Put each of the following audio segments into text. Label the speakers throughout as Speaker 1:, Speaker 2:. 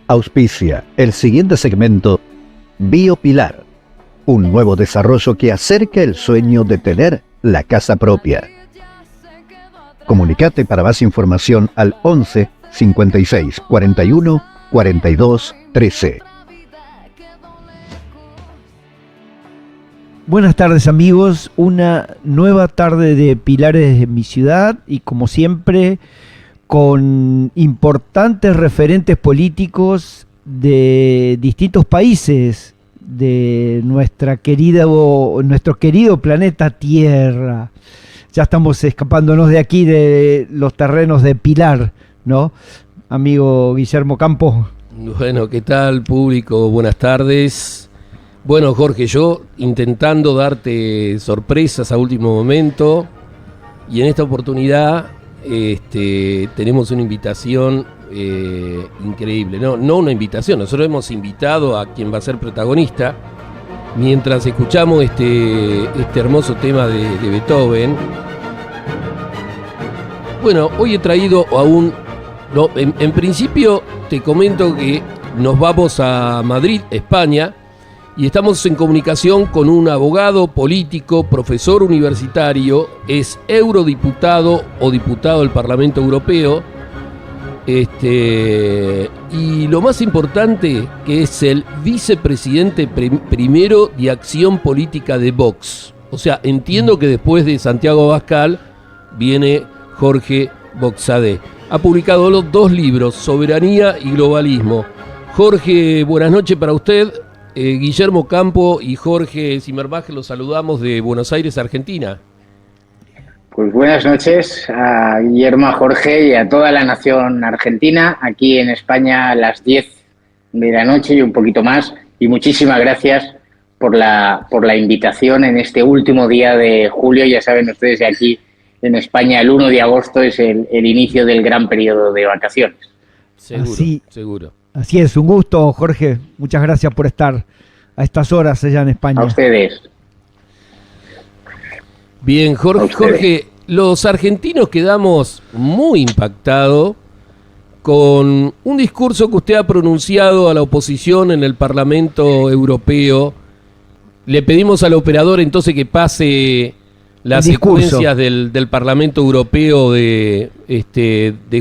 Speaker 1: Auspicia el siguiente segmento Biopilar, un nuevo desarrollo que acerca el sueño de tener la casa propia. Comunicate para más información al 11 56 41 42 13.
Speaker 2: Buenas tardes amigos, una nueva tarde de Pilares de mi ciudad y como siempre con importantes referentes políticos de distintos países de nuestro querido planeta Tierra. Ya estamos escapándonos de aquí, de los terrenos de Pilar, ¿no? Amigo Guillermo Campo.
Speaker 3: Bueno, ¿qué tal, público? Buenas tardes. Bueno, Jorge, yo intentando darte sorpresas a último momento, y en esta oportunidad tenemos una invitación increíble. No una invitación, nosotros hemos invitado a quien va a ser protagonista mientras escuchamos este hermoso tema de Beethoven. Bueno, hoy he traído a en principio te comento que nos vamos a Madrid, España, y estamos en comunicación con un abogado, político, profesor universitario, es eurodiputado o diputado del Parlamento Europeo, y lo más importante, que es el vicepresidente primero de Acción Política de Vox. O sea, entiendo que después de Santiago Abascal viene Jorge Boxadé. Ha publicado los 2 libros, Soberanía y Globalismo. Jorge, buenas noches para usted. Guillermo Campo y Jorge Zimmerbacher, los saludamos de Buenos Aires, Argentina.
Speaker 4: Pues buenas noches a Guillermo, a Jorge y a toda la nación argentina, aquí en España a las 10 de la noche y un poquito más. Y muchísimas gracias por la invitación en este último día de julio. Ya saben ustedes que aquí en España el 1 de agosto es el inicio del gran periodo de vacaciones.
Speaker 3: Seguro.
Speaker 2: Así es, un gusto, Jorge. Muchas gracias por estar a estas horas allá en España.
Speaker 4: A ustedes.
Speaker 3: Bien, Jorge, los argentinos quedamos muy impactados con un discurso que usted ha pronunciado a la oposición en el Parlamento Europeo. Le pedimos al operador entonces que pase las secuencias del Parlamento Europeo de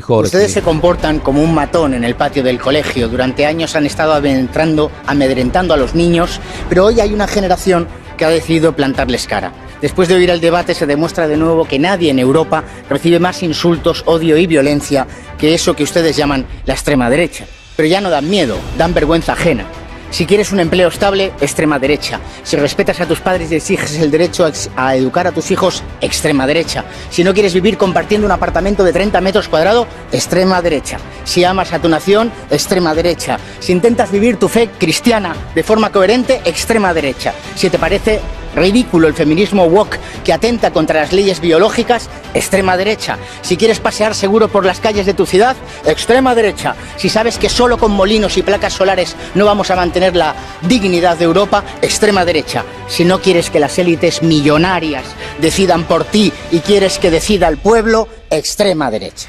Speaker 3: Jorge.
Speaker 5: Ustedes se comportan como un matón en el patio del colegio. Durante años han estado amedrentando a los niños, pero hoy hay una generación que ha decidido plantarles cara. Después de oír el debate se demuestra de nuevo que nadie en Europa recibe más insultos, odio y violencia que eso que ustedes llaman la extrema derecha. Pero ya no dan miedo, dan vergüenza ajena. Si quieres un empleo estable, extrema derecha. Si respetas a tus padres y exiges el derecho a educar a tus hijos, extrema derecha. Si no quieres vivir compartiendo un apartamento de 30 metros cuadrados, extrema derecha. Si amas a tu nación, extrema derecha. Si intentas vivir tu fe cristiana de forma coherente, extrema derecha. Si te parece ridículo el feminismo woke que atenta contra las leyes biológicas, extrema derecha. Si quieres pasear seguro por las calles de tu ciudad, extrema derecha. Si sabes que solo con molinos y placas solares no vamos a mantener la dignidad de Europa, extrema derecha. Si no quieres que las élites millonarias decidan por ti y quieres que decida el pueblo, extrema derecha.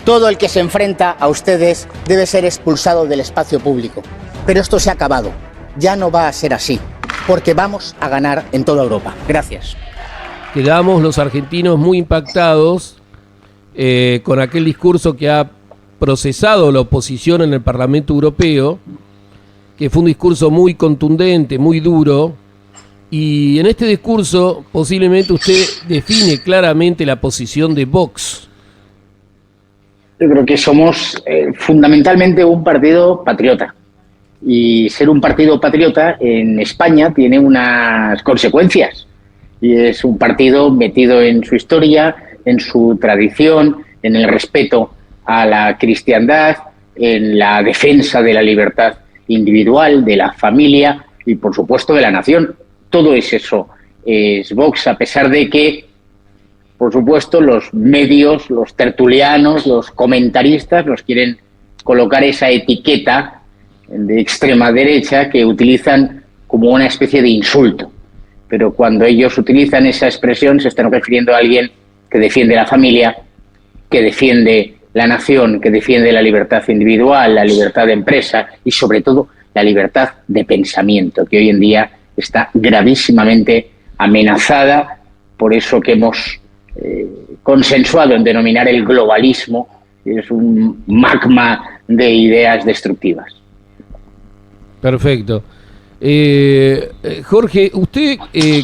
Speaker 5: Todo el que se enfrenta a ustedes debe ser expulsado del espacio público. Pero esto se ha acabado. Ya no va a ser así, porque vamos a ganar en toda Europa. Gracias.
Speaker 3: Quedamos los argentinos muy impactados con aquel discurso que ha procesado la oposición en el Parlamento Europeo, que fue un discurso muy contundente, muy duro, y en este discurso posiblemente usted define claramente la posición de Vox.
Speaker 4: Yo creo que somos fundamentalmente un partido patriota. Y ser un partido patriota en España tiene unas consecuencias. Y es un partido metido en su historia, en su tradición, en el respeto a la cristiandad, en la defensa de la libertad individual, de la familia y, por supuesto, de la nación. Todo es eso, es Vox, a pesar de que, por supuesto, los medios, los tertulianos, los comentaristas nos quieren colocar esa etiqueta de extrema derecha que utilizan como una especie de insulto. Pero cuando ellos utilizan esa expresión se están refiriendo a alguien que defiende la familia, que defiende la nación que defiende la libertad individual, la libertad de empresa y sobre todo la libertad de pensamiento, que hoy en día está gravísimamente amenazada por eso que hemos consensuado en denominar el globalismo, que es un magma de ideas destructivas.
Speaker 3: Perfecto. Jorge, ¿usted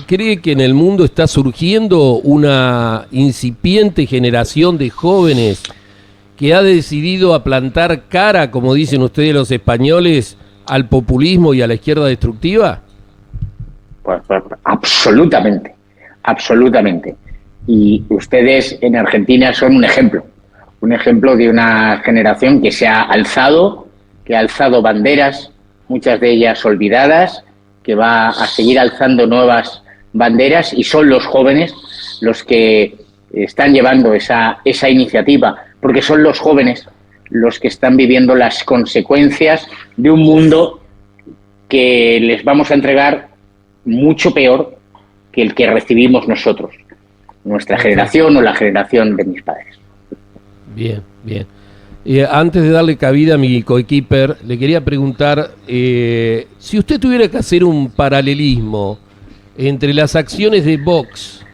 Speaker 3: cree que en el mundo está surgiendo una incipiente generación de jóvenes que ha decidido a plantar cara, como dicen ustedes los españoles, al populismo y a la izquierda destructiva?
Speaker 4: Pues, absolutamente, absolutamente. Y ustedes en Argentina son un ejemplo de una generación que se ha alzado, que ha alzado banderas, muchas de ellas olvidadas, que va a seguir alzando nuevas banderas, y son los jóvenes los que están llevando esa iniciativa, porque son los jóvenes los que están viviendo las consecuencias de un mundo que les vamos a entregar mucho peor que el que recibimos nosotros, nuestra generación o la generación de mis padres.
Speaker 3: Bien, bien. Antes de darle cabida a mi coequiper, le quería preguntar si usted tuviera que hacer un paralelismo entre las acciones de Vox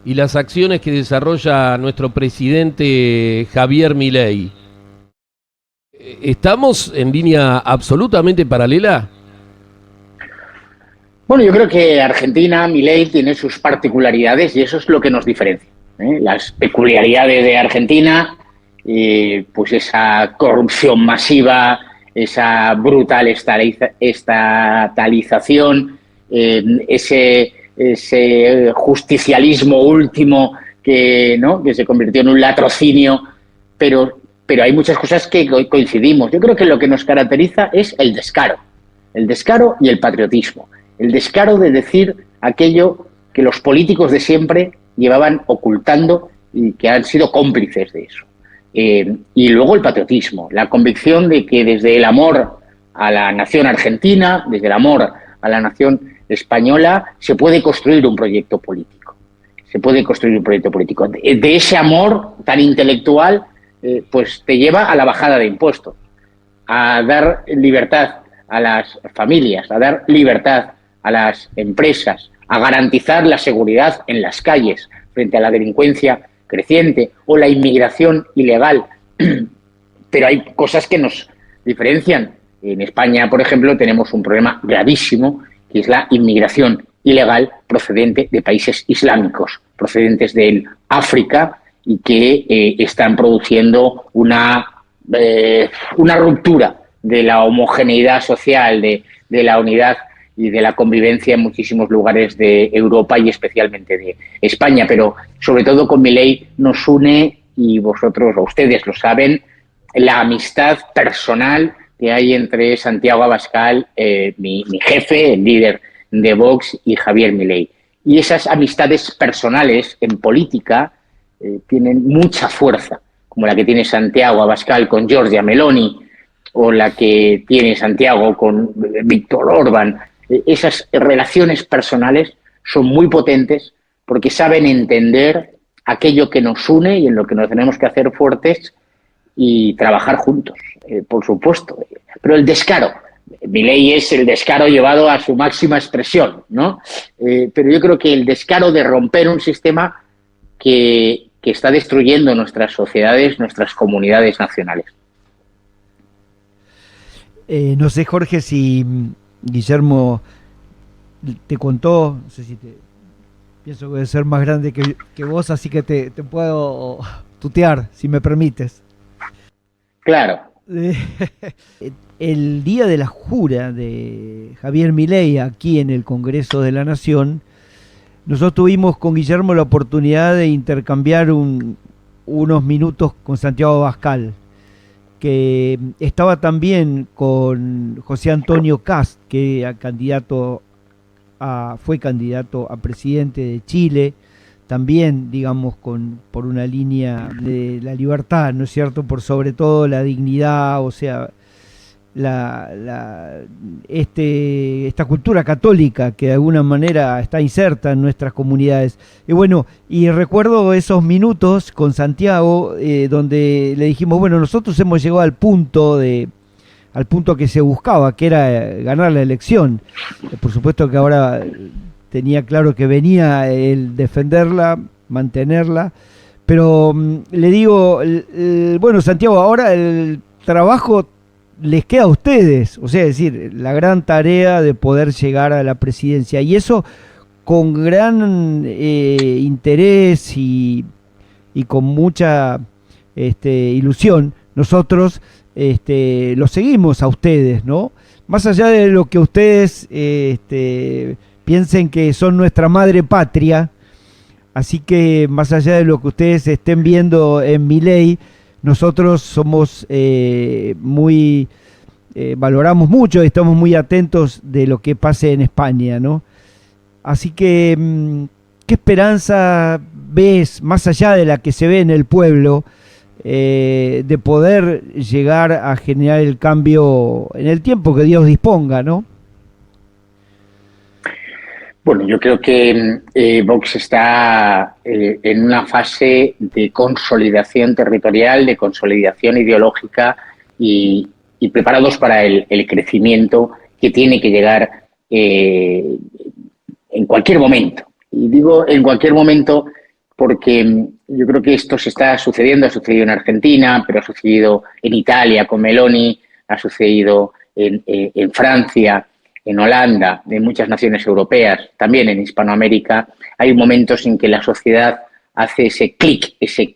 Speaker 3: y las acciones que desarrolla nuestro presidente Javier Milei, ¿estamos en línea absolutamente paralela?
Speaker 4: Bueno, yo creo que Argentina, Milei, tiene sus particularidades y eso es lo que nos diferencia. Las peculiaridades de Argentina, pues esa corrupción masiva, esa brutal estatalización, ese justicialismo último que se convirtió en un latrocinio, pero hay muchas cosas que coincidimos. Yo creo que lo que nos caracteriza es el descaro y el patriotismo. El descaro de decir aquello que los políticos de siempre llevaban ocultando y que han sido cómplices de eso. Y luego el patriotismo, la convicción de que desde el amor a la nación argentina, desde el amor a la nación española, se puede construir un proyecto político. De ese amor tan intelectual, pues te lleva a la bajada de impuestos, a dar libertad a las familias, a dar libertad a las empresas, a garantizar la seguridad en las calles frente a la delincuencia creciente o la inmigración ilegal. Pero hay cosas que nos diferencian. En España, por ejemplo, tenemos un problema gravísimo, que es la inmigración ilegal procedente de países islámicos, procedentes del África, y que están produciendo una ruptura de la homogeneidad social, de la unidad y de la convivencia en muchísimos lugares de Europa y especialmente de España. Pero sobre todo con Milei nos une, y vosotros o ustedes lo saben, la amistad personal que hay entre Santiago Abascal, mi jefe, el líder de Vox, y Javier Milei. Y esas amistades personales en política tienen mucha fuerza, como la que tiene Santiago Abascal con Giorgia Meloni o la que tiene Santiago con Víctor Orbán. Esas relaciones personales son muy potentes porque saben entender aquello que nos une y en lo que nos tenemos que hacer fuertes y trabajar juntos, por supuesto. Pero el descaro, Milei es el descaro llevado a su máxima expresión, ¿no? Pero yo creo que el descaro de romper un sistema que está destruyendo nuestras sociedades, nuestras comunidades nacionales.
Speaker 2: No sé, Jorge, si Guillermo te contó, no sé si pienso que debe ser más grande que vos, así que te puedo tutear, si me permites.
Speaker 4: Claro.
Speaker 2: El día de la jura de Javier Milei aquí en el Congreso de la Nación, nosotros tuvimos con Guillermo la oportunidad de intercambiar unos minutos con Santiago Abascal, que estaba también con José Antonio Kast, que fue candidato a presidente de Chile, también, digamos, por una línea de la libertad, ¿no es cierto?, por sobre todo la dignidad, o sea, esta cultura católica que de alguna manera está inserta en nuestras comunidades. Y bueno, y recuerdo esos minutos con Santiago donde le dijimos, bueno, nosotros hemos llegado al punto que se buscaba, que era ganar la elección. Por supuesto que ahora tenía claro que venía el defenderla, mantenerla, pero le digo, bueno, Santiago, ahora el trabajo les queda a ustedes, o sea, es decir, la gran tarea de poder llegar a la presidencia, y eso con gran interés y con mucha ilusión, nosotros los seguimos a ustedes, ¿no? Más allá de lo que ustedes piensen que son nuestra madre patria, así que más allá de lo que ustedes estén viendo en Milei, nosotros somos valoramos mucho, estamos muy atentos de lo que pase en España, ¿no? Así que, ¿qué esperanza ves, más allá de la que se ve en el pueblo, de poder llegar a generar el cambio en el tiempo que Dios disponga, ¿no?
Speaker 4: Bueno, yo creo que Vox está en una fase de consolidación territorial, de consolidación ideológica y preparados para el crecimiento que tiene que llegar en cualquier momento. Y digo en cualquier momento porque yo creo que esto se está sucediendo, ha sucedido en Argentina, pero ha sucedido en Italia con Meloni, ha sucedido en Francia, en Holanda, en muchas naciones europeas, también en Hispanoamérica. Hay momentos en que la sociedad hace ese clic, ese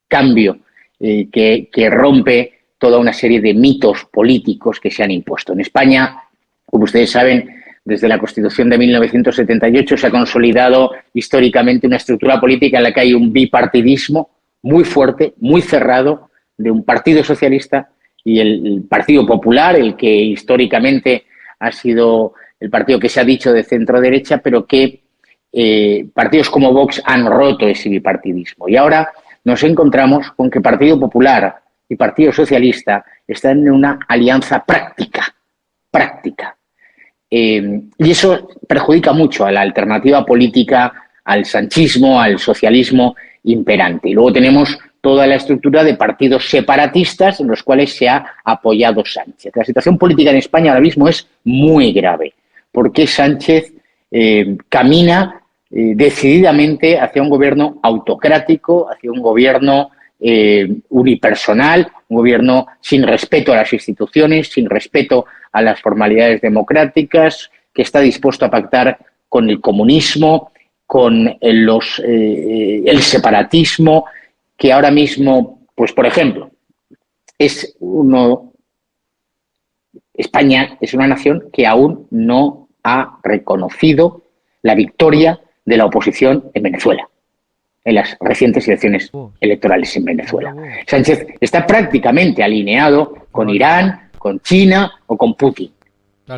Speaker 4: cambio que rompe toda una serie de mitos políticos que se han impuesto. En España, como ustedes saben, desde la Constitución de 1978 se ha consolidado históricamente una estructura política en la que hay un bipartidismo muy fuerte, muy cerrado, de un partido socialista y el Partido Popular, el que históricamente ha sido el partido que se ha dicho de centro-derecha, pero que partidos como Vox han roto ese bipartidismo. Y ahora nos encontramos con que Partido Popular y Partido Socialista están en una alianza práctica. Y eso perjudica mucho a la alternativa política, al sanchismo, al socialismo imperante. Y luego tenemos toda la estructura de partidos separatistas en los cuales se ha apoyado Sánchez. La situación política en España ahora mismo es muy grave, porque Sánchez camina decididamente hacia un gobierno autocrático, hacia un gobierno unipersonal, un gobierno sin respeto a las instituciones, sin respeto a las formalidades democráticas, que está dispuesto a pactar con el comunismo, con el separatismo, que ahora mismo, pues por ejemplo, España es una nación que aún no ha reconocido la victoria de la oposición en Venezuela, en las recientes elecciones electorales en Venezuela. Sánchez está prácticamente alineado con Irán, con China o con Putin,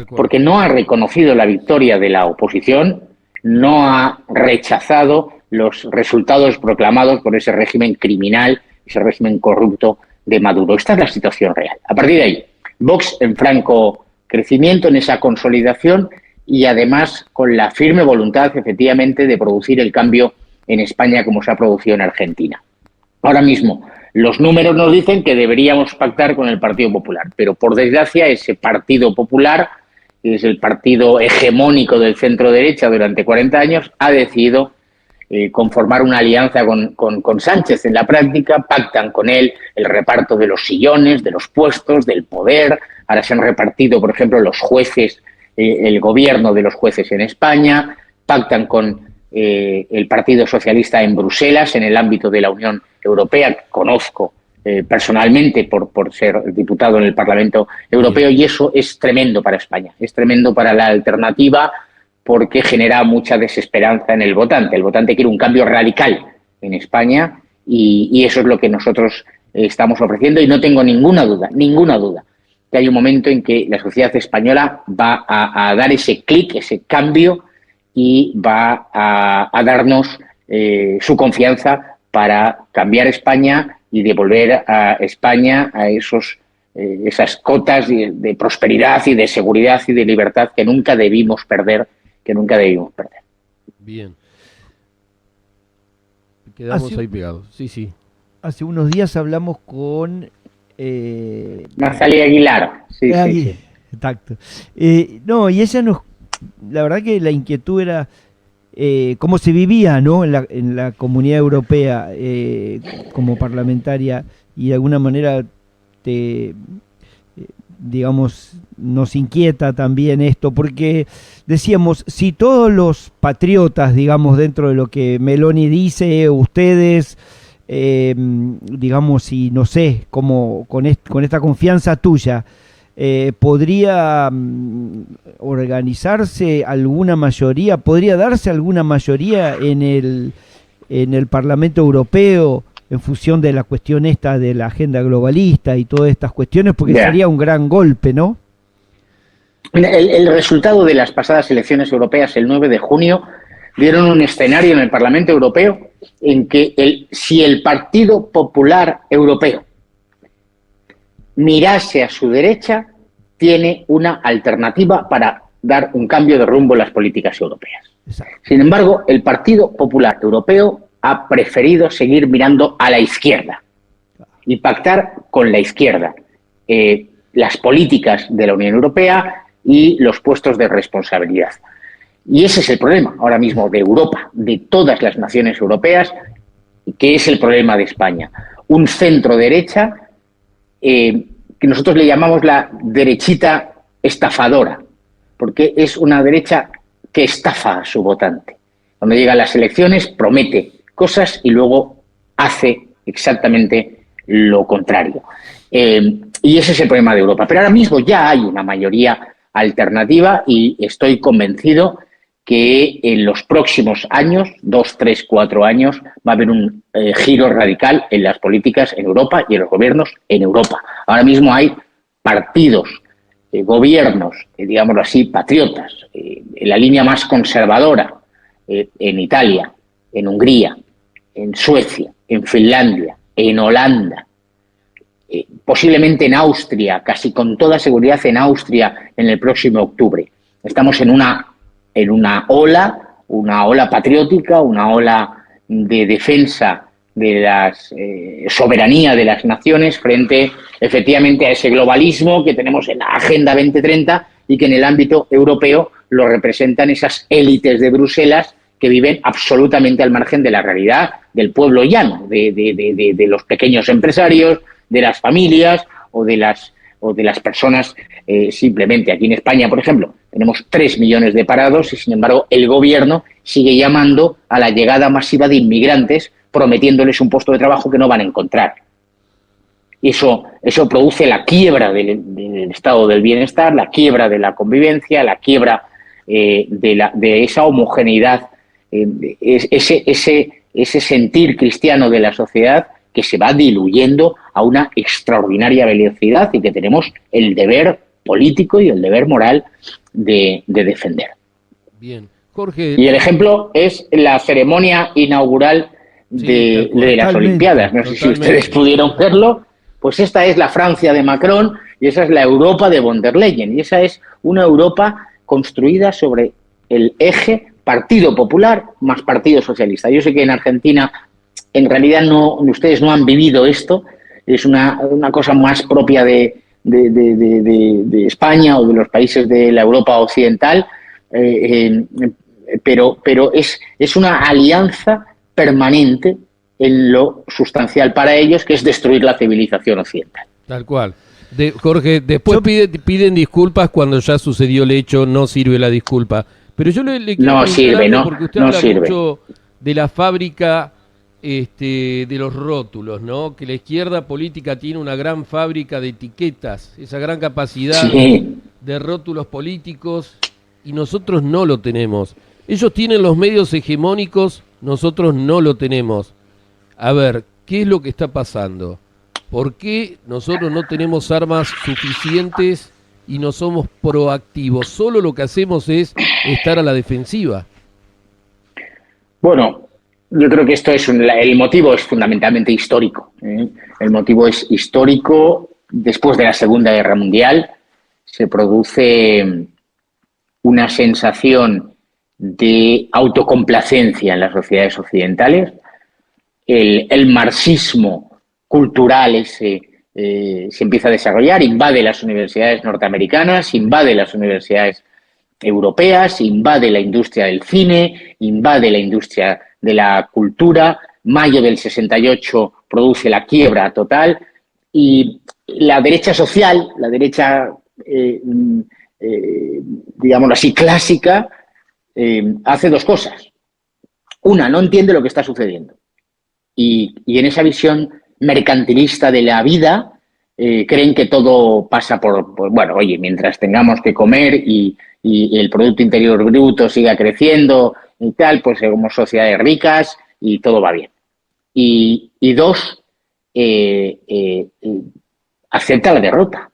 Speaker 4: porque no ha reconocido la victoria de la oposición, no ha rechazado los resultados proclamados por ese régimen criminal, ese régimen corrupto de Maduro. Esta es la situación real. A partir de ahí, Vox en franco crecimiento, en esa consolidación y además con la firme voluntad, efectivamente, de producir el cambio en España como se ha producido en Argentina. Ahora mismo, los números nos dicen que deberíamos pactar con el Partido Popular, pero por desgracia ese Partido Popular, que es el partido hegemónico del centro-derecha durante 40 años, ha decidido conformar una alianza con Sánchez. En la práctica pactan con él el reparto de los sillones, de los puestos, del poder. Ahora se han repartido, por ejemplo, los jueces, el gobierno de los jueces en España, pactan con el Partido Socialista en Bruselas, en el ámbito de la Unión Europea, que conozco personalmente por ser diputado en el Parlamento Europeo, y eso es tremendo para España, es tremendo para la alternativa, porque genera mucha desesperanza en el votante. El votante quiere un cambio radical en España y eso es lo que nosotros estamos ofreciendo, y no tengo ninguna duda, que hay un momento en que la sociedad española va a dar ese clic, ese cambio, y va a darnos su confianza para cambiar España y devolver a España a esos esas cotas de prosperidad y de seguridad y de libertad que nunca debimos perder,
Speaker 3: Bien. Quedamos ahí pegados. Sí, sí.
Speaker 2: Hace unos días hablamos con...
Speaker 4: Natalia Aguilar. Sí.
Speaker 2: Exacto. No, y ella nos... La verdad que la inquietud era cómo se vivía, ¿no?, en la Comunidad Europea como parlamentaria, y de alguna manera digamos, nos inquieta también esto, porque decíamos, si todos los patriotas, digamos, dentro de lo que Meloni dice, ustedes, digamos, y no sé, como con esta confianza tuya, podría organizarse alguna mayoría, podría darse alguna mayoría en el Parlamento Europeo en función de la cuestión esta de la agenda globalista y todas estas cuestiones, porque sería un gran golpe, ¿no?
Speaker 4: El resultado de las pasadas elecciones europeas, el 9 de junio, dieron un escenario en el Parlamento Europeo en que si el Partido Popular Europeo mirase a su derecha, tiene una alternativa para dar un cambio de rumbo en las políticas europeas.
Speaker 2: Exacto.
Speaker 4: Sin embargo, el Partido Popular Europeo ha preferido seguir mirando a la izquierda y pactar con la izquierda las políticas de la Unión Europea y los puestos de responsabilidad. Y ese es el problema ahora mismo de Europa, de todas las naciones europeas, que es el problema de España. Un centro-derecha que nosotros le llamamos la derechita estafadora, porque es una derecha que estafa a su votante. Cuando llega a las elecciones promete cosas y luego hace exactamente lo contrario. Y ese es el problema de Europa. Pero ahora mismo ya hay una mayoría alternativa y estoy convencido que en los próximos años, 2, 3, 4 años, va a haber un giro radical en las políticas en Europa y en los gobiernos en Europa. Ahora mismo hay partidos, gobiernos, digámoslo así, patriotas, en la línea más conservadora, en Italia, en Hungría, en Suecia, en Finlandia, en Holanda, posiblemente en Austria, casi con toda seguridad en Austria en el próximo octubre. Estamos en una ola patriótica, una ola de defensa de la soberanía de las naciones frente efectivamente a ese globalismo que tenemos en la Agenda 2030 y que en el ámbito europeo lo representan esas élites de Bruselas que viven absolutamente al margen de la realidad del pueblo llano, de los pequeños empresarios, de las familias o de las personas. Simplemente aquí en España, por ejemplo, tenemos 3 millones de parados y, sin embargo, el gobierno sigue llamando a la llegada masiva de inmigrantes, prometiéndoles un puesto de trabajo que no van a encontrar. Y eso produce la quiebra del estado del bienestar, la quiebra de la convivencia, la quiebra de esa homogeneidad, ese sentir cristiano de la sociedad que se va diluyendo a una extraordinaria velocidad y que tenemos el deber político y el deber moral de defender.
Speaker 3: Bien, Jorge.
Speaker 4: Y el ejemplo es la ceremonia inaugural de las Olimpiadas. No sé si ustedes pudieron verlo. Pues esta es la Francia de Macron y esa es la Europa de von der Leyen. Y esa es una Europa construida sobre el eje Partido Popular más Partido Socialista. Yo sé que en Argentina en realidad ustedes no han vivido esto, es una cosa más propia de España o de los países de la Europa occidental, pero es una alianza permanente en lo sustancial para ellos, que es destruir la civilización occidental.
Speaker 3: Tal cual. Jorge, después piden disculpas cuando ya sucedió el hecho, no sirve la disculpa. Pero yo le quiero
Speaker 4: no sirve, no,
Speaker 3: porque usted
Speaker 4: no
Speaker 3: habla
Speaker 4: sirve.
Speaker 3: mucho de la fábrica de los rótulos, ¿no? Que la izquierda política tiene una gran fábrica de etiquetas, esa gran capacidad de rótulos políticos, y nosotros no lo tenemos. Ellos tienen los medios hegemónicos, nosotros no lo tenemos. A ver, ¿qué es lo que está pasando? ¿Por qué nosotros no tenemos armas suficientes y no somos proactivos? Solo lo que hacemos es estar a la defensiva.
Speaker 4: Bueno, yo creo que el motivo es fundamentalmente histórico. El motivo es histórico después de la Segunda Guerra Mundial, se produce una sensación de autocomplacencia en las sociedades occidentales. El marxismo cultural se empieza a desarrollar, invade las universidades norteamericanas, invade las universidades europeas, invade la industria del cine, invade la industria de la cultura. Mayo del 68 produce la quiebra total y la derecha social, la derecha, digámoslo así, clásica, hace dos cosas. Una, no entiende lo que está sucediendo. Y en esa visión mercantilista de la vida, creen que todo pasa por, bueno, oye, mientras tengamos que comer y el Producto Interior Bruto siga creciendo y tal, pues somos sociedades ricas y todo va bien. Y dos, acepta la derrota.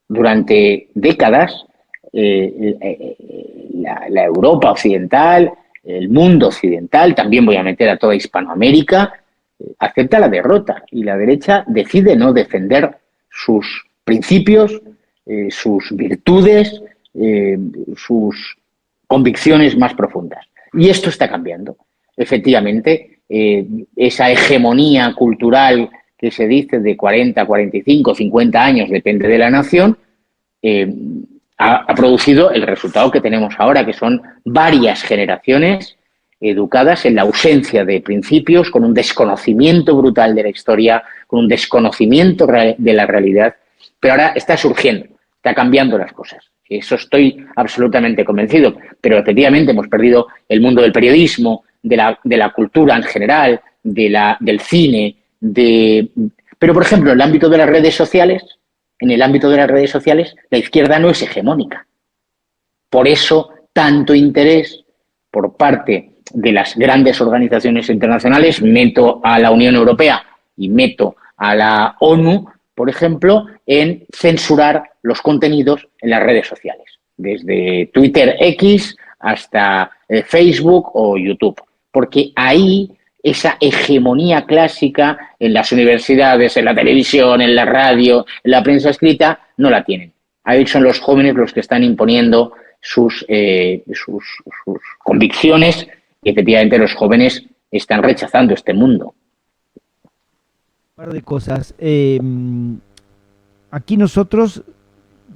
Speaker 4: Durante décadas, la Europa occidental, el mundo occidental, también voy a meter a toda Hispanoamérica, acepta la derrota y la derecha decide no defender sus principios, sus virtudes, sus convicciones más profundas. Y esto está cambiando. Efectivamente, esa hegemonía cultural que se dice de 40, 45, 50 años, depende de la nación, ha producido el resultado que tenemos ahora, que son varias generaciones educadas en la ausencia de principios, con un desconocimiento brutal de la historia, con un desconocimiento de la realidad, pero ahora está surgiendo, está cambiando las cosas. Eso estoy absolutamente convencido, pero efectivamente hemos perdido el mundo del periodismo, de la cultura en general, del cine, pero por ejemplo, en el ámbito de las redes sociales, la izquierda no es hegemónica. Por eso, tanto interés por parte de las grandes organizaciones internacionales, meto a la Unión Europea y meto a la ONU, por ejemplo, en censurar los contenidos en las redes sociales, desde Twitter X hasta Facebook o YouTube, porque ahí esa hegemonía clásica en las universidades, en la televisión, en la radio, en la prensa escrita, no la tienen. Ahí son los jóvenes los que están imponiendo sus convicciones y efectivamente los jóvenes están rechazando este mundo.
Speaker 2: Un par de cosas. Aquí nosotros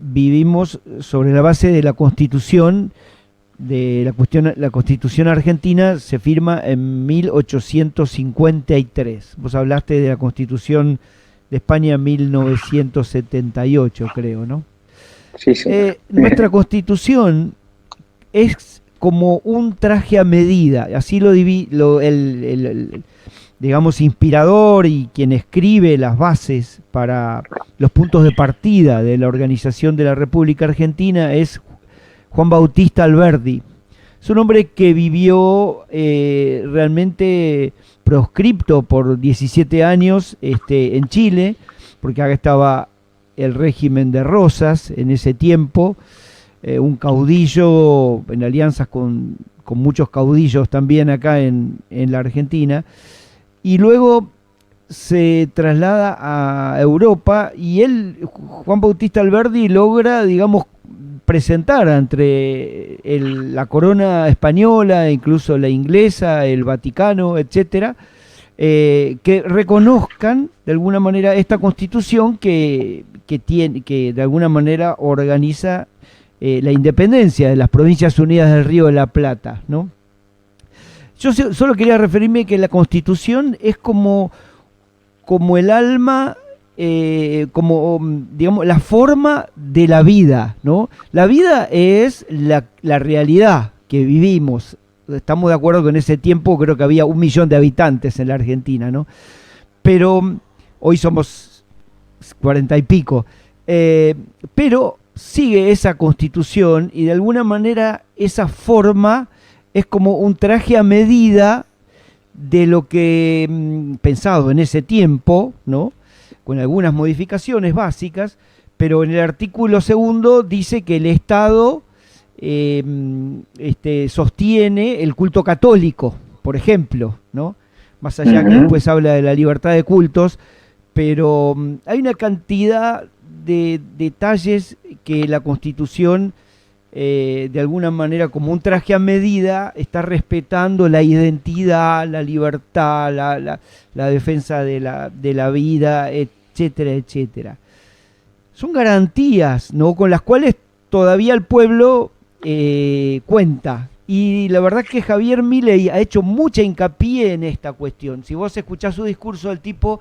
Speaker 2: vivimos sobre la base de la Constitución. La Constitución argentina se firma en 1853. Vos hablaste de la Constitución de España en 1978, creo, ¿no?
Speaker 4: Sí, sí.
Speaker 2: Nuestra Constitución es como un traje a medida, así digamos, inspirador y quien escribe las bases para los puntos de partida de la organización de la República Argentina es Juan Bautista Alberdi. Es un hombre que vivió realmente proscripto por 17 años en Chile, porque acá estaba el régimen de Rosas en ese tiempo, un caudillo en alianzas con muchos caudillos también acá en la Argentina, y luego se traslada a Europa y Juan Bautista Alberdi, logra, digamos, presentar entre la corona española, incluso la inglesa, el Vaticano, etcétera, que reconozcan de alguna manera esta Constitución que de alguna manera organiza la independencia de las Provincias Unidas del Río de la Plata, ¿no? Yo solo quería referirme que la Constitución es como el alma, como, digamos, la forma de la vida, ¿no? La vida es la realidad que vivimos. Estamos de acuerdo que en ese tiempo creo que había 1 millón de habitantes en la Argentina, ¿no? Pero hoy somos 40 y pico. Pero sigue esa Constitución y de alguna manera esa forma es como un traje a medida de lo que pensado en ese tiempo, ¿no? Con algunas modificaciones básicas, pero en el artículo 2 dice que el Estado sostiene el culto católico, por ejemplo, ¿no? Más allá que después habla de la libertad de cultos, pero hay una cantidad de detalles que la Constitución, de alguna manera, como un traje a medida, está respetando la identidad, la libertad, la defensa de la vida, etcétera, etcétera. Son garantías, ¿no?, con las cuales todavía el pueblo cuenta. Y la verdad que Javier Milei ha hecho mucha hincapié en esta cuestión. Si vos escuchás su discurso, el tipo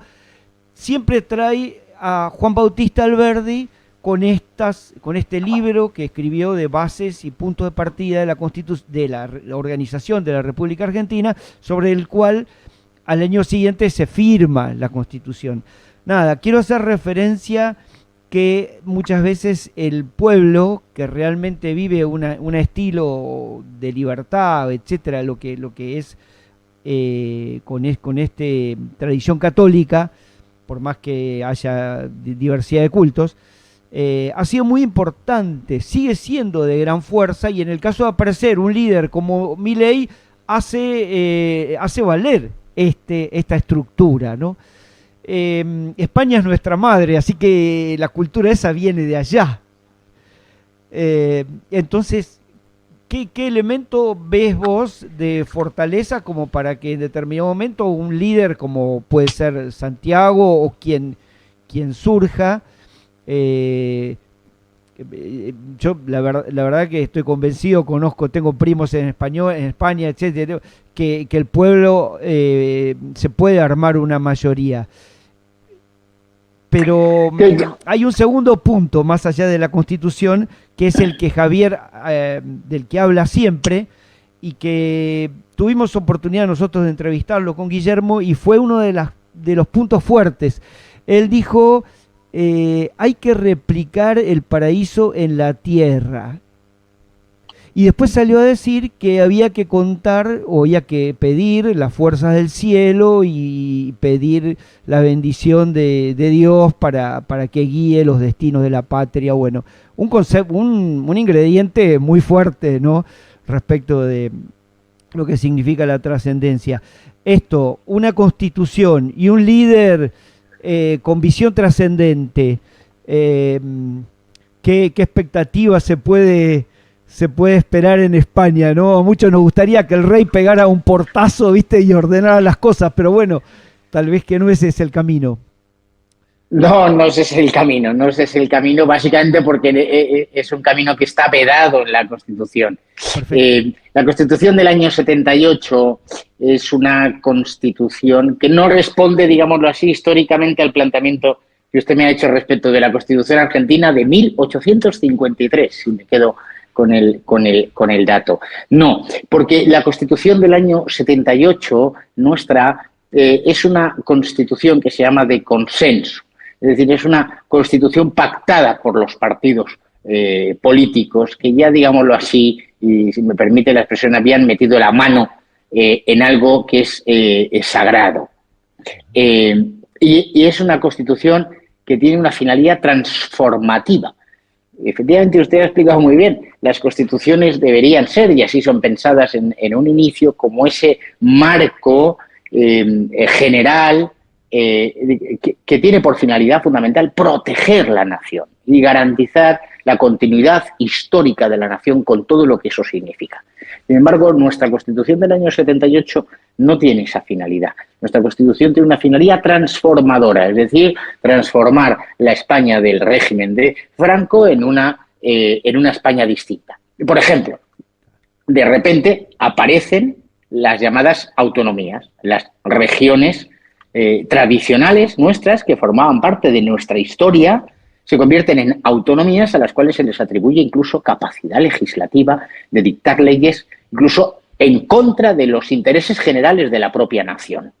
Speaker 2: siempre trae a Juan Bautista Alberdi con este libro que escribió de bases y puntos de partida de la organización de la República Argentina, sobre el cual al año siguiente se firma la Constitución. Nada, quiero hacer referencia que muchas veces el pueblo, que realmente vive un estilo de libertad, etcétera, lo que es con este tradición católica, por más que haya diversidad de cultos, ha sido muy importante, sigue siendo de gran fuerza, y en el caso de aparecer un líder como Milei hace valer esta estructura, ¿no? España es nuestra madre, así que la cultura esa viene de allá. Entonces, ¿qué elemento ves vos de fortaleza como para que en determinado momento un líder como puede ser Santiago o quien surja? Yo la verdad que estoy convencido, tengo primos en España, etcétera, que el pueblo se puede armar una mayoría. Pero hay un segundo punto más allá de la Constitución, que es el que Javier, del que habla siempre, y que tuvimos oportunidad nosotros de entrevistarlo con Guillermo, y fue uno de los puntos fuertes. Él dijo: hay que replicar el paraíso en la tierra. Y después salió a decir que había que contar, o había que pedir las fuerzas del cielo y pedir la bendición de Dios para que guíe los destinos de la patria. Bueno, un ingrediente muy fuerte, ¿no?, respecto de lo que significa la trascendencia. Esto, una constitución y un líder con visión trascendente, ¿qué expectativa se puede esperar en España, ¿no? A muchos nos gustaría que el rey pegara un portazo, ¿viste?, y ordenara las cosas, pero bueno, tal vez que no ese es el camino.
Speaker 4: No ese es el camino, básicamente porque es un camino que está vedado en la Constitución. La Constitución del año 78 es una Constitución que no responde, digámoslo así, históricamente al planteamiento que usted me ha hecho respecto de la Constitución argentina de 1853, si me quedo con el dato. No, porque la Constitución del año 78 nuestra es una Constitución que se llama de consenso. Es decir, es una Constitución pactada por los partidos políticos que ya, digámoslo así, y si me permite la expresión, habían metido la mano en algo que es sagrado. Y es una Constitución que tiene una finalidad transformativa. Efectivamente, usted ha explicado muy bien, las constituciones deberían ser, y así son pensadas en un inicio, como ese marco general que tiene por finalidad fundamental proteger la nación y garantizar la continuidad histórica de la nación con todo lo que eso significa. Sin embargo, nuestra Constitución del año 78 no tiene esa finalidad. Nuestra Constitución tiene una finalidad transformadora, es decir, transformar la España del régimen de Franco en una España distinta. Por ejemplo, de repente aparecen las llamadas autonomías, las regiones tradicionales nuestras que formaban parte de nuestra historia, se convierten en autonomías a las cuales se les atribuye incluso capacidad legislativa de dictar leyes, incluso en contra de los intereses generales de la propia nación.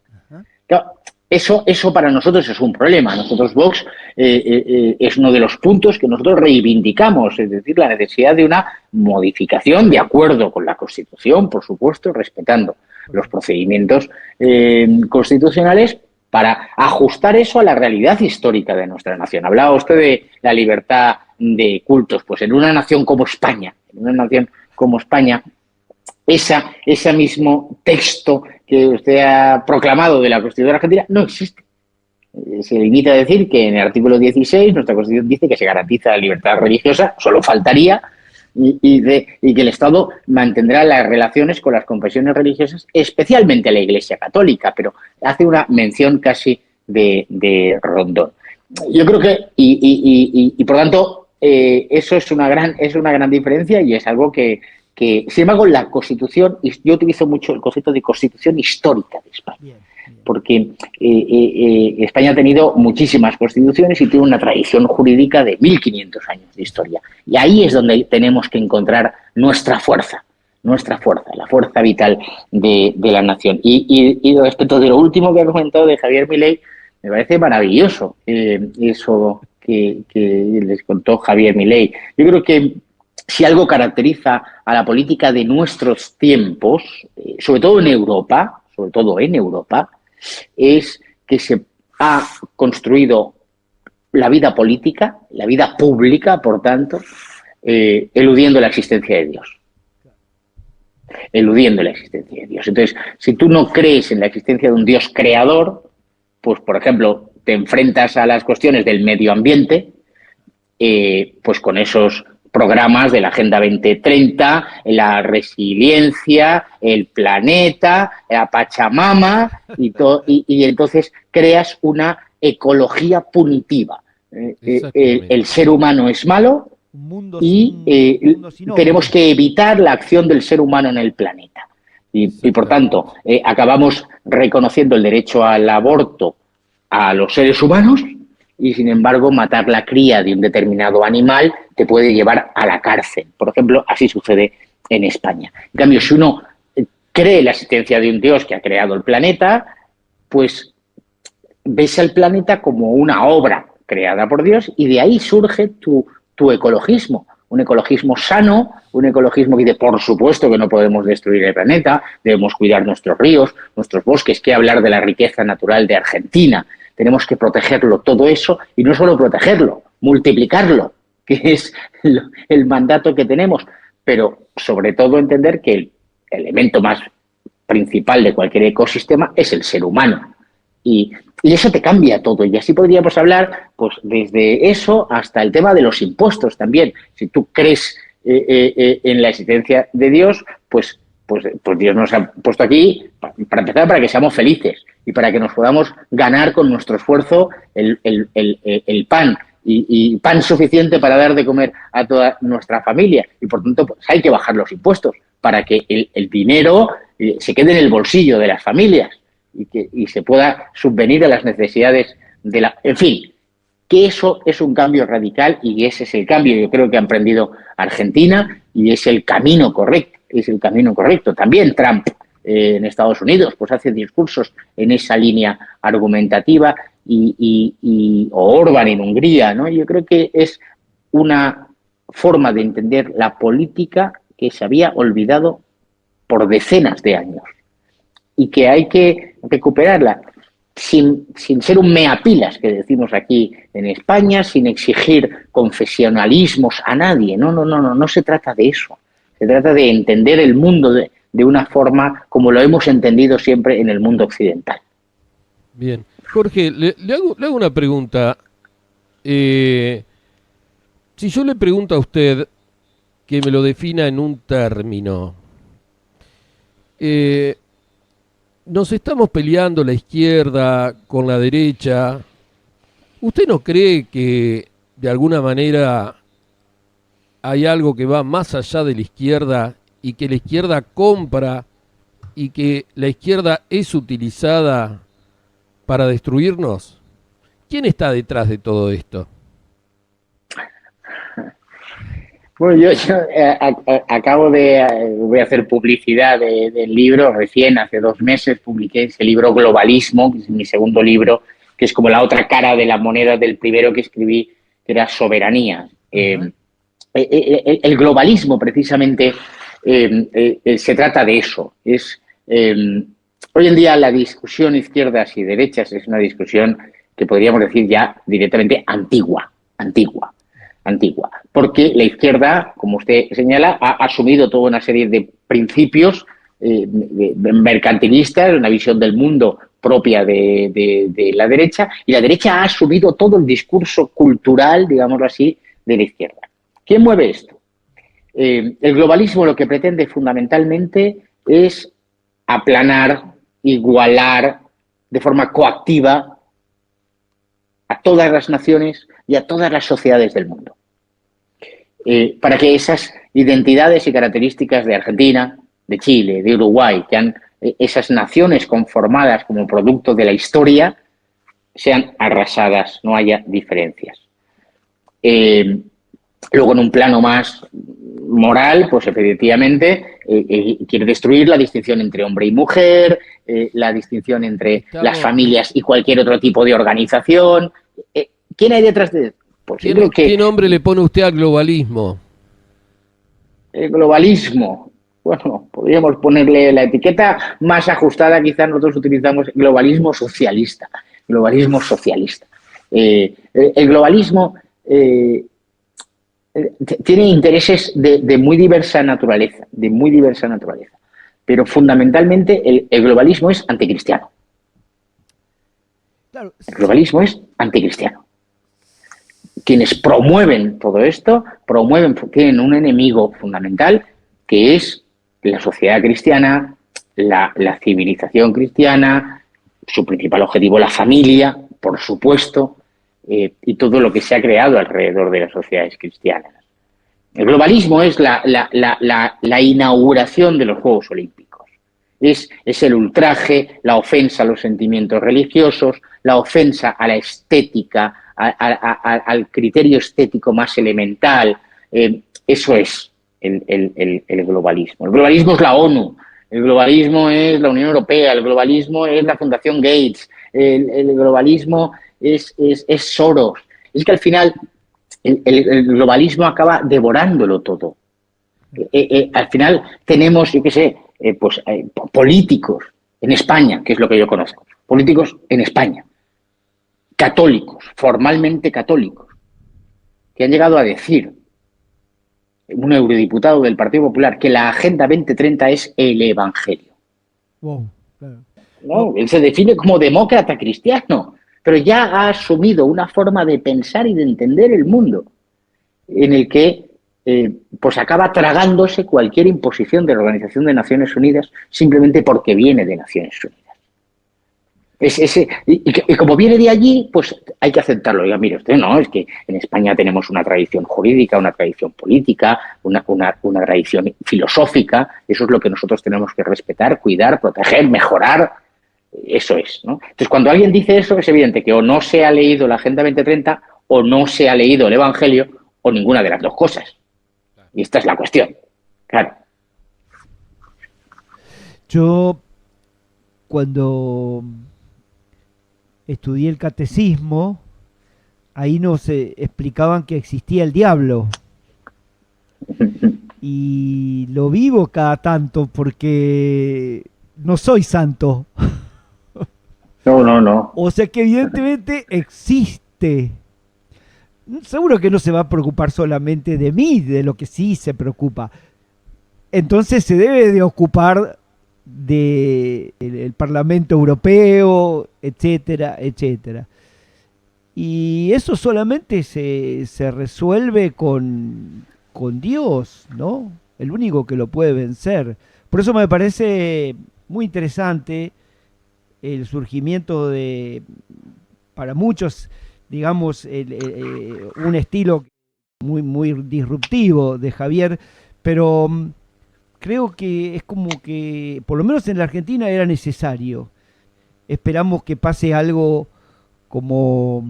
Speaker 4: Claro, eso para nosotros es un problema. Nosotros, Vox, es uno de los puntos que nosotros reivindicamos, es decir, la necesidad de una modificación de acuerdo con la Constitución, por supuesto, respetando los procedimientos constitucionales, para ajustar eso a la realidad histórica de nuestra nación. Hablaba usted de la libertad de cultos. Pues en una nación como España, ese mismo texto que usted ha proclamado de la Constitución argentina no existe. se limita a decir que en el artículo 16 nuestra Constitución dice que se garantiza la libertad religiosa, solo faltaría, y que el Estado mantendrá las relaciones con las confesiones religiosas, especialmente la Iglesia Católica, pero hace una mención casi de Rondón. Yo creo que, y por tanto, eso es una gran diferencia y es algo que, sin embargo, la Constitución, y yo utilizo mucho el concepto de Constitución histórica de España, porque España ha tenido muchísimas constituciones y tiene una tradición jurídica de 1500 años de historia. Y ahí es donde tenemos que encontrar nuestra fuerza, la fuerza vital de la nación. Y respecto de lo último que ha comentado de Javier Milei, me parece maravilloso eso que les contó Javier Milei. Yo creo que si algo caracteriza a la política de nuestros tiempos, sobre todo en Europa, es que se ha construido la vida política, la vida pública, por tanto, eludiendo la existencia de Dios. Entonces, si tú no crees en la existencia de un Dios creador, pues, por ejemplo, te enfrentas a las cuestiones del medio ambiente, pues con esos programas de la Agenda 2030, la resiliencia, el planeta, la Pachamama, y entonces creas una ecología punitiva. El ser humano es malo y tenemos que evitar la acción del ser humano en el planeta. Y por tanto, acabamos reconociendo el derecho al aborto a los seres humanos y, sin embargo, matar la cría de un determinado animal te puede llevar a la cárcel. Por ejemplo, así sucede en España. En cambio, si uno cree la existencia de un Dios que ha creado el planeta, pues ves al planeta como una obra creada por Dios y de ahí surge tu ecologismo. Un ecologismo sano, un ecologismo que dice, por supuesto que no podemos destruir el planeta, debemos cuidar nuestros ríos, nuestros bosques, que hablar de la riqueza natural de Argentina. Tenemos que protegerlo, todo eso, y no solo protegerlo, multiplicarlo, que es el mandato que tenemos, pero sobre todo entender que el elemento más principal de cualquier ecosistema es el ser humano. Y eso te cambia todo. Y así podríamos hablar, pues, desde eso hasta el tema de los impuestos también. Si tú crees en la existencia de Dios, pues Dios nos ha puesto aquí, para empezar, para que seamos felices y para que nos podamos ganar con nuestro esfuerzo el pan. Y pan suficiente para dar de comer a toda nuestra familia. Y por tanto, pues, hay que bajar los impuestos para que el dinero se quede en el bolsillo de las familias y se pueda subvenir a las necesidades de la... En fin, que eso es un cambio radical y ese es el cambio, yo creo, que ha emprendido Argentina y es el camino correcto. También Trump en Estados Unidos pues hace discursos en esa línea argumentativa o Orbán en Hungría, ¿no? Yo creo que es una forma de entender la política que se había olvidado por decenas de años y que hay que recuperarla sin ser un meapilas, que decimos aquí en España, sin exigir confesionalismos a nadie. No se trata de eso. Se trata de entender el mundo de una forma como lo hemos entendido siempre en el mundo occidental.
Speaker 3: Bien. Jorge, le hago una pregunta. Si yo le pregunto a usted que me lo defina en un término, nos estamos peleando la izquierda con la derecha. ¿Usted no cree que de alguna manera hay algo que va más allá de la izquierda y que la izquierda compra y que la izquierda es utilizada para destruirnos? ¿Quién está detrás de todo esto?
Speaker 4: Bueno, yo voy a hacer publicidad del libro. Recién, hace 2 meses, publiqué ese libro Globalismo, que es mi segundo libro, que es como la otra cara de la moneda del primero que escribí, que era Soberanía. El globalismo, precisamente, se trata de eso. Hoy en día la discusión izquierdas y derechas es una discusión que podríamos decir ya directamente antigua, porque la izquierda, como usted señala, ha asumido toda una serie de principios mercantilistas, una visión del mundo propia de la derecha, y la derecha ha asumido todo el discurso cultural, digámoslo así, de la izquierda. ¿Quién mueve esto? El globalismo lo que pretende fundamentalmente es aplanar, igualar de forma coactiva a todas las naciones y a todas las sociedades del mundo. Para que esas identidades y características de Argentina, de Chile, de Uruguay, esas naciones conformadas como producto de la historia, sean arrasadas, no haya diferencias. Luego, en un plano más moral, pues efectivamente quiere destruir la distinción entre hombre y mujer, la distinción entre las familias y cualquier otro tipo de organización. ¿Quién hay detrás de esto? Pues yo creo que
Speaker 3: ¿Qué nombre le pone usted al globalismo?
Speaker 4: el globalismo, bueno, podríamos ponerle la etiqueta más ajustada, quizás nosotros utilizamos globalismo socialista. Globalismo socialista. El globalismo tiene intereses de muy diversa naturaleza, pero fundamentalmente el globalismo es anticristiano.
Speaker 2: Claro,
Speaker 4: El globalismo es anticristiano. Quienes promueven todo esto, tienen un enemigo fundamental que es la sociedad cristiana, la civilización cristiana, su principal objetivo la familia, por supuesto, y todo lo que se ha creado alrededor de las sociedades cristianas. El globalismo es la inauguración de los Juegos Olímpicos. Es el ultraje, la ofensa a los sentimientos religiosos, la ofensa a la estética, al criterio estético más elemental. Eso es el globalismo. El globalismo es la ONU, el globalismo es la Unión Europea, el globalismo es la Fundación Gates, el globalismo es Soros. Es que al final el globalismo acaba devorándolo todo. Al final tenemos, yo qué sé, políticos en España, que es lo que yo conozco, políticos en España, católicos, formalmente católicos, que han llegado a decir, un eurodiputado del Partido Popular, que la Agenda 2030 es el Evangelio.
Speaker 2: Wow, claro.
Speaker 4: No, él se define como demócrata cristiano, pero ya ha asumido una forma de pensar y de entender el mundo en el que pues acaba tragándose cualquier imposición de la Organización de Naciones Unidas simplemente porque viene de Naciones Unidas. Y como viene de allí, pues hay que aceptarlo. Oiga, mire usted, no, es que en España tenemos una tradición jurídica, una tradición política, una tradición filosófica. Eso es lo que nosotros tenemos que respetar, cuidar, proteger, mejorar. Eso es, ¿no? Entonces, cuando alguien dice eso, es evidente que o no se ha leído la Agenda 2030 o no se ha leído el Evangelio o ninguna de las dos cosas. Y esta es la cuestión. Claro.
Speaker 2: Yo, cuando estudié el catecismo, ahí nos explicaban que existía el diablo. Y lo vivo cada tanto porque no soy santo.
Speaker 4: No.
Speaker 2: O sea que evidentemente existe. Seguro que no se va a preocupar solamente de mí, de lo que sí se preocupa. Entonces se debe de ocupar del Parlamento Europeo, etcétera, etcétera. Y eso solamente se resuelve con Dios, ¿no? El único que lo puede vencer. Por eso me parece muy interesante el surgimiento para muchos, digamos, un estilo muy, muy disruptivo de Javier, pero creo que es como que, por lo menos en la Argentina, era necesario. Esperamos que pase algo como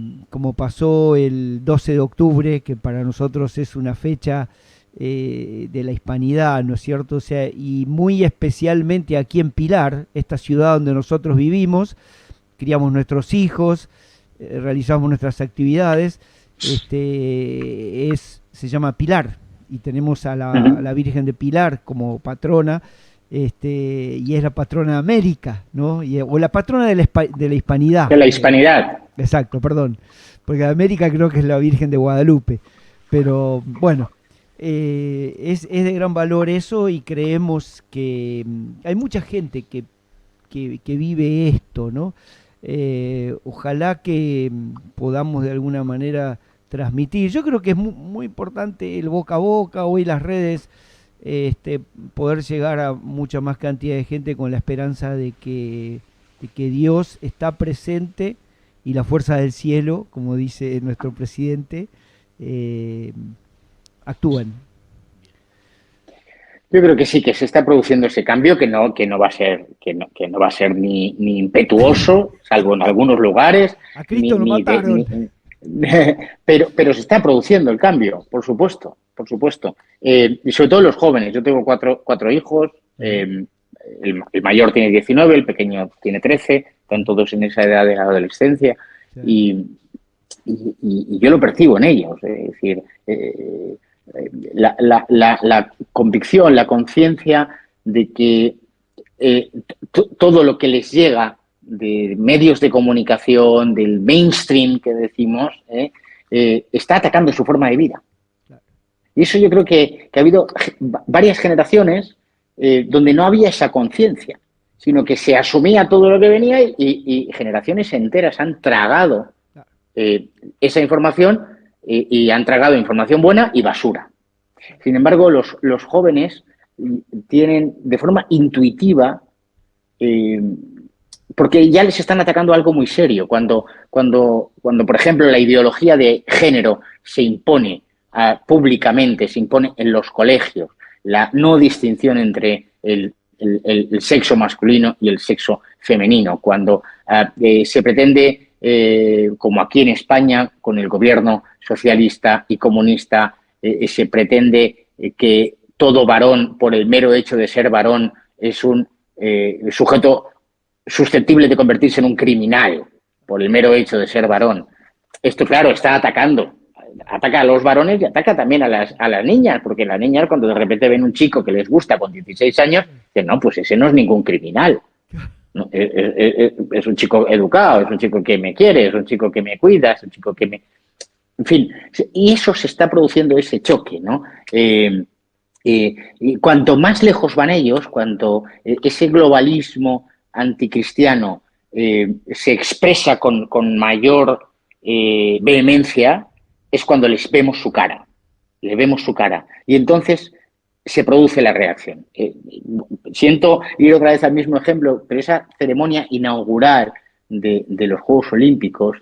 Speaker 2: pasó el 12 de octubre, que para nosotros es una fecha de la hispanidad, ¿no es cierto? O sea, y muy especialmente aquí en Pilar, esta ciudad donde nosotros vivimos, criamos nuestros hijos, realizamos nuestras actividades, se llama Pilar, y tenemos a la Virgen de Pilar como patrona, y es la patrona de América, ¿no? O la patrona de la hispanidad.
Speaker 4: De la hispanidad.
Speaker 2: Exacto, perdón, porque América creo que es la Virgen de Guadalupe, pero bueno, es de gran valor eso, y creemos que hay mucha gente que que vive esto, ¿no? Ojalá que podamos de alguna manera transmitir. Yo creo que es muy importante el boca a boca, hoy las redes, poder llegar a mucha más cantidad de gente con la esperanza de que Dios está presente y la fuerza del cielo, como dice nuestro presidente, actúan.
Speaker 4: Yo creo que sí, que se está produciendo ese cambio que no va a ser, que no va a ser ni impetuoso, salvo en algunos lugares,
Speaker 2: A Cristo lo mataron.
Speaker 4: pero se está produciendo el cambio, por supuesto, por supuesto. Y sobre todo los jóvenes. Yo tengo cuatro hijos, el mayor tiene 19, el pequeño tiene 13, están todos en esa edad de la adolescencia,
Speaker 2: Sí.
Speaker 4: y yo lo percibo en ellos. Es decir, la convicción, la conciencia de que todo lo que les llega de medios de comunicación, del mainstream que decimos, está atacando su forma de vida. Y eso yo creo que ha habido varias generaciones donde no había esa conciencia, sino que se asumía todo lo que venía y generaciones enteras han tragado esa información y han tragado información buena y basura. Sin embargo, los jóvenes tienen de forma intuitiva, porque ya les están atacando algo muy serio. Cuando por ejemplo, la ideología de género se impone públicamente, se impone en los colegios, la no distinción entre el sexo masculino y el sexo femenino, cuando se pretende, como aquí en España, con el gobierno socialista y comunista, se pretende que todo varón, por el mero hecho de ser varón, es un sujeto susceptible de convertirse en un criminal, por el mero hecho de ser varón. Esto, claro, está atacando. Ataca a los varones y ataca también a las niñas, porque las niñas, cuando de repente ven un chico que les gusta con 16 años, dicen, no, pues ese no es ningún criminal. No, es un chico educado, es un chico que me quiere, es un chico que me cuida, es un chico que me... En fin, y eso se está produciendo, ese choque, ¿no? Y cuanto más lejos van ellos, cuanto ese globalismo anticristiano se expresa con mayor vehemencia, es cuando les vemos su cara, le vemos su cara. Y entonces se produce la reacción. Siento ir otra vez al mismo ejemplo, pero esa ceremonia inaugural de los Juegos Olímpicos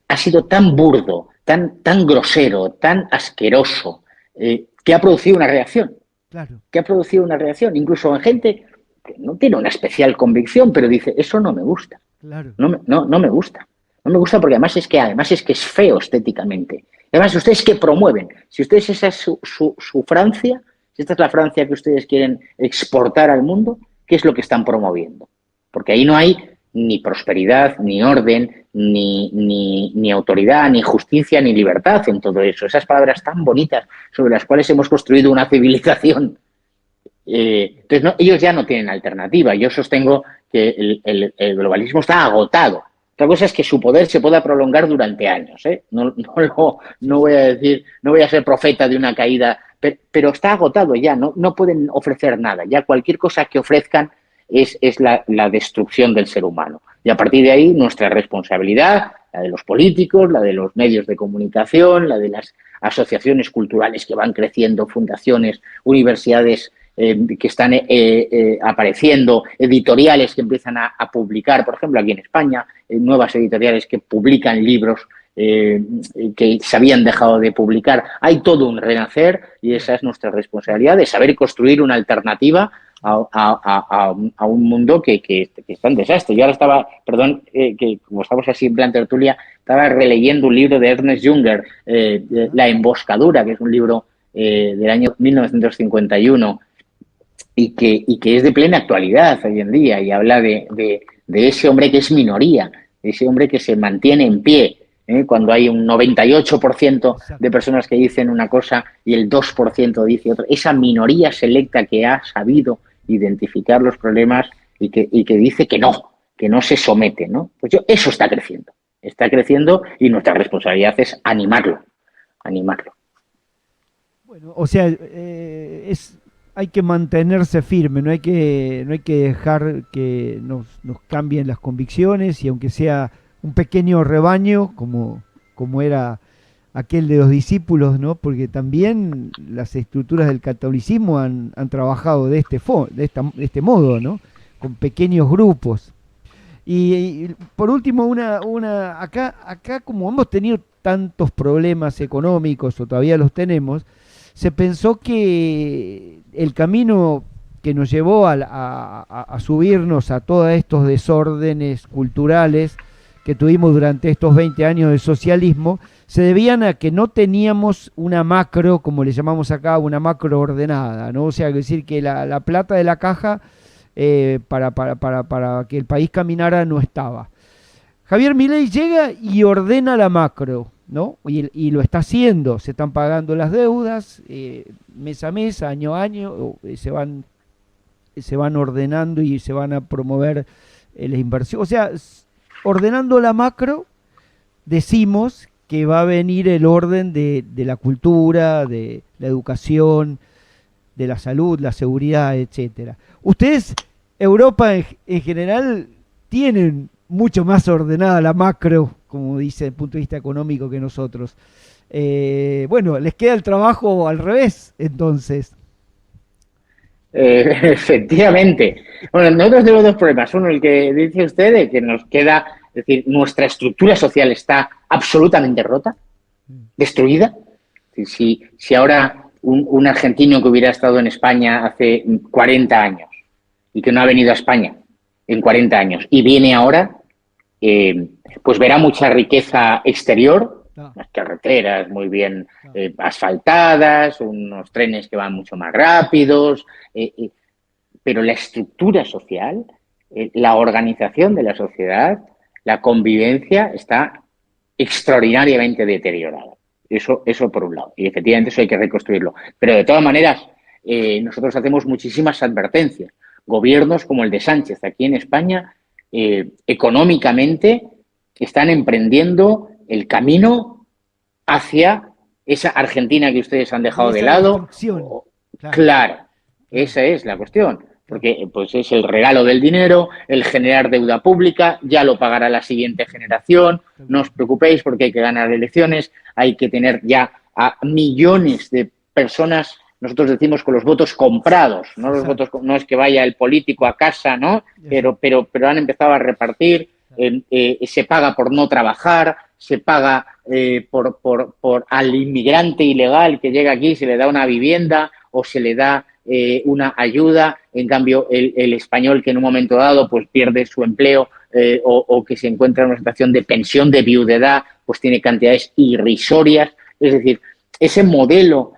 Speaker 4: ha sido tan burdo, tan grosero, tan asqueroso, que ha producido una reacción.
Speaker 2: Claro.
Speaker 4: Que ha producido una reacción, incluso en gente que no tiene una especial convicción, pero dice, eso no me gusta.
Speaker 2: Claro.
Speaker 4: No me gusta. No me gusta porque además es que es feo estéticamente. Además, ¿ustedes qué promueven? Si ustedes esa es su Francia, si esta es la Francia que ustedes quieren exportar al mundo, ¿qué es lo que están promoviendo? Porque ahí no hay ni prosperidad, ni orden, ni autoridad, ni justicia, ni libertad en todo eso. Esas palabras tan bonitas sobre las cuales hemos construido una civilización. Entonces, ellos ya no tienen alternativa. Yo sostengo que el globalismo está agotado. Otra cosa es que su poder se pueda prolongar durante años. No voy a decir, no voy a ser profeta de una caída, pero está agotado ya. No pueden ofrecer nada. Ya cualquier cosa que ofrezcan es la destrucción del ser humano. Y a partir de ahí, nuestra responsabilidad, la de los políticos, la de los medios de comunicación, la de las asociaciones culturales que van creciendo, fundaciones, universidades que están apareciendo, editoriales que empiezan a publicar, por ejemplo, aquí en España, nuevas editoriales que publican libros que se habían dejado de publicar. Hay todo un renacer y esa es nuestra responsabilidad, de saber construir una alternativa a un mundo que está en desastre. Yo ahora estaba, perdón, que como estamos así en plan tertulia, estaba releyendo un libro de Ernest Junger, La emboscadura, que es un libro del año 1951, y que es de plena actualidad hoy en día, y habla de ese hombre que es minoría, de ese hombre que se mantiene en pie, cuando hay un 98% de personas que dicen una cosa y el 2% dice otra. Esa minoría selecta que ha sabido identificar los problemas y que dice que no se somete, ¿no? Pues eso está creciendo y nuestra responsabilidad es animarlo.
Speaker 2: Bueno, o sea, es hay que mantenerse firme, no hay que dejar que nos cambien las convicciones, y aunque sea un pequeño rebaño, como era aquel de los discípulos, ¿no? Porque también las estructuras del catolicismo han trabajado de este modo, ¿no? Con pequeños grupos. Y por último, acá como hemos tenido tantos problemas económicos, o todavía los tenemos, se pensó que el camino que nos llevó a subirnos a todos estos desórdenes culturales que tuvimos durante estos 20 años de socialismo, se debían a que no teníamos una macro, como le llamamos acá, una macro ordenada, ¿no? O sea, es decir, que la plata de la caja para que el país caminara no estaba. Javier Milei llega y ordena la macro, ¿no? Y lo está haciendo, se están pagando las deudas mes a mes, año a año, se van ordenando y se van a promover las inversiones. O sea, ordenando la macro, decimos que va a venir el orden de la cultura, de la educación, de la salud, la seguridad, etcétera. Ustedes, Europa en general, tienen mucho más ordenada la macro, como dice, desde el punto de vista económico, que nosotros. Bueno, les queda el trabajo al revés, entonces.
Speaker 4: Efectivamente. Bueno, nosotros tenemos dos problemas. Uno, el que dice usted, de que nos queda, es decir, nuestra estructura social está absolutamente rota, destruida. Si ahora un argentino que hubiera estado en España hace 40 años y que no ha venido a España en 40 años y viene ahora, pues verá mucha riqueza exterior, las carreteras muy bien asfaltadas, unos trenes que van mucho más rápidos, pero la estructura social, la organización de la sociedad, la convivencia está extraordinariamente deteriorada. Eso por un lado. Y efectivamente eso hay que reconstruirlo. Pero de todas maneras, nosotros hacemos muchísimas advertencias. Gobiernos como el de Sánchez aquí en España, económicamente, están emprendiendo el camino hacia esa Argentina que ustedes han dejado de lado. Claro, esa es la cuestión. Porque pues es el regalo del dinero, el generar deuda pública, ya lo pagará la siguiente generación, no os preocupéis porque hay que ganar elecciones, hay que tener ya a millones de personas, nosotros decimos con los votos comprados, no los votos, no es que vaya el político a casa, ¿no? Pero han empezado a repartir, se paga por no trabajar, se paga por al inmigrante ilegal que llega aquí, se le da una vivienda o se le da una ayuda. En cambio el español que en un momento dado pues pierde su empleo o que se encuentra en una situación de pensión de viudedad, pues tiene cantidades irrisorias. Es decir, ese modelo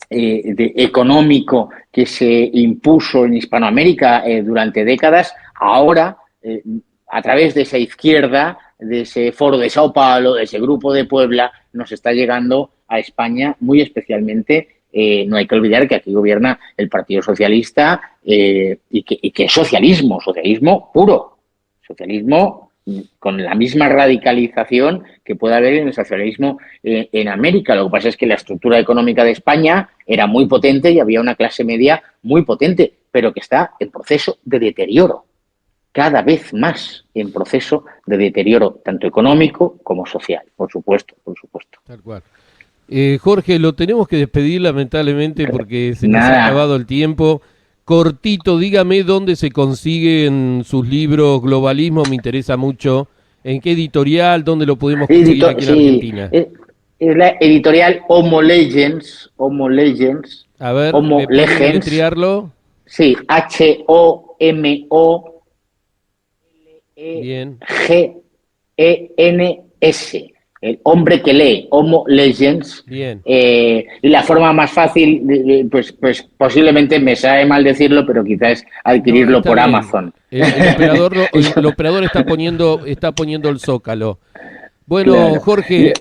Speaker 4: económico que se impuso en Hispanoamérica durante décadas, ahora a través de esa izquierda, de ese foro de Sao Paulo, de ese grupo de Puebla, nos está llegando a España muy especialmente. No hay que olvidar que aquí gobierna el Partido Socialista y que es socialismo puro, socialismo con la misma radicalización que puede haber en el socialismo en América. Lo que pasa es que la estructura económica de España era muy potente y había una clase media muy potente, pero que está en proceso de deterioro, cada vez más en proceso de deterioro, tanto económico como social, por supuesto.
Speaker 3: Tal cual. Jorge, lo tenemos que despedir lamentablemente porque se nos ha acabado el tiempo. Cortito, dígame dónde se consiguen sus libros Globalismo, me interesa mucho. ¿En qué editorial? ¿Dónde lo podemos conseguir aquí en Argentina?
Speaker 4: Es la editorial Homo Legends.
Speaker 3: A ver,
Speaker 4: Homo
Speaker 3: ¿me puede
Speaker 4: Legends.
Speaker 3: deletrearlo?
Speaker 4: Sí, HOMOLEGENS. El hombre que lee, Homo Legends.
Speaker 3: Bien.
Speaker 4: Y la forma más fácil, pues posiblemente me sabe mal decirlo, pero quizás adquirirlo por bien. Amazon.
Speaker 3: El operador está poniendo el zócalo. Bueno, claro. Jorge,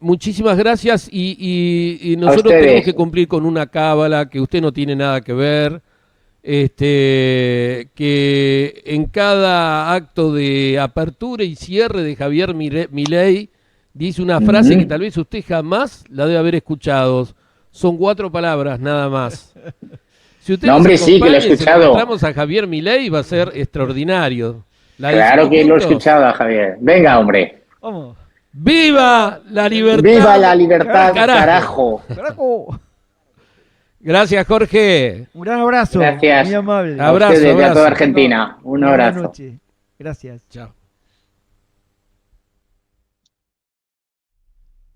Speaker 3: muchísimas gracias y nosotros tenemos que cumplir con una cábala que usted no tiene nada que ver. Que en cada acto de apertura y cierre de Javier Milei dice una frase que tal vez usted jamás la debe haber escuchado. son 4 palabras, nada más. Si usted
Speaker 4: No, hombre,
Speaker 3: nos
Speaker 4: sí, que lo he
Speaker 3: acompaña y se
Speaker 4: escuchado.
Speaker 3: encontramos a Javier Milei, va a ser extraordinario. ¿La
Speaker 4: Claro
Speaker 3: decimos
Speaker 4: que lo he
Speaker 3: juntos?
Speaker 4: escuchado, Javier. Venga, hombre.
Speaker 2: Vamos.
Speaker 3: ¡Viva la libertad!
Speaker 4: ¡Viva la libertad,
Speaker 3: Carajo.
Speaker 4: carajo!
Speaker 2: Carajo.
Speaker 3: Gracias, Jorge.
Speaker 2: Un gran abrazo.
Speaker 4: Gracias.
Speaker 2: Muy amable.
Speaker 4: A
Speaker 3: Abrazo,
Speaker 4: ustedes y a
Speaker 3: abrazo.
Speaker 4: toda Argentina. Un
Speaker 2: Buena
Speaker 4: abrazo.
Speaker 2: noche. Gracias.
Speaker 3: Chao.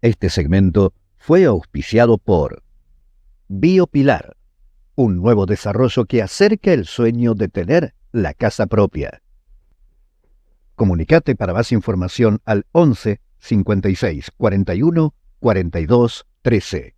Speaker 1: Este segmento fue auspiciado por Biopilar, un nuevo desarrollo que acerca el sueño de tener la casa propia. Comunicate para más información al 11 56 41 42 13.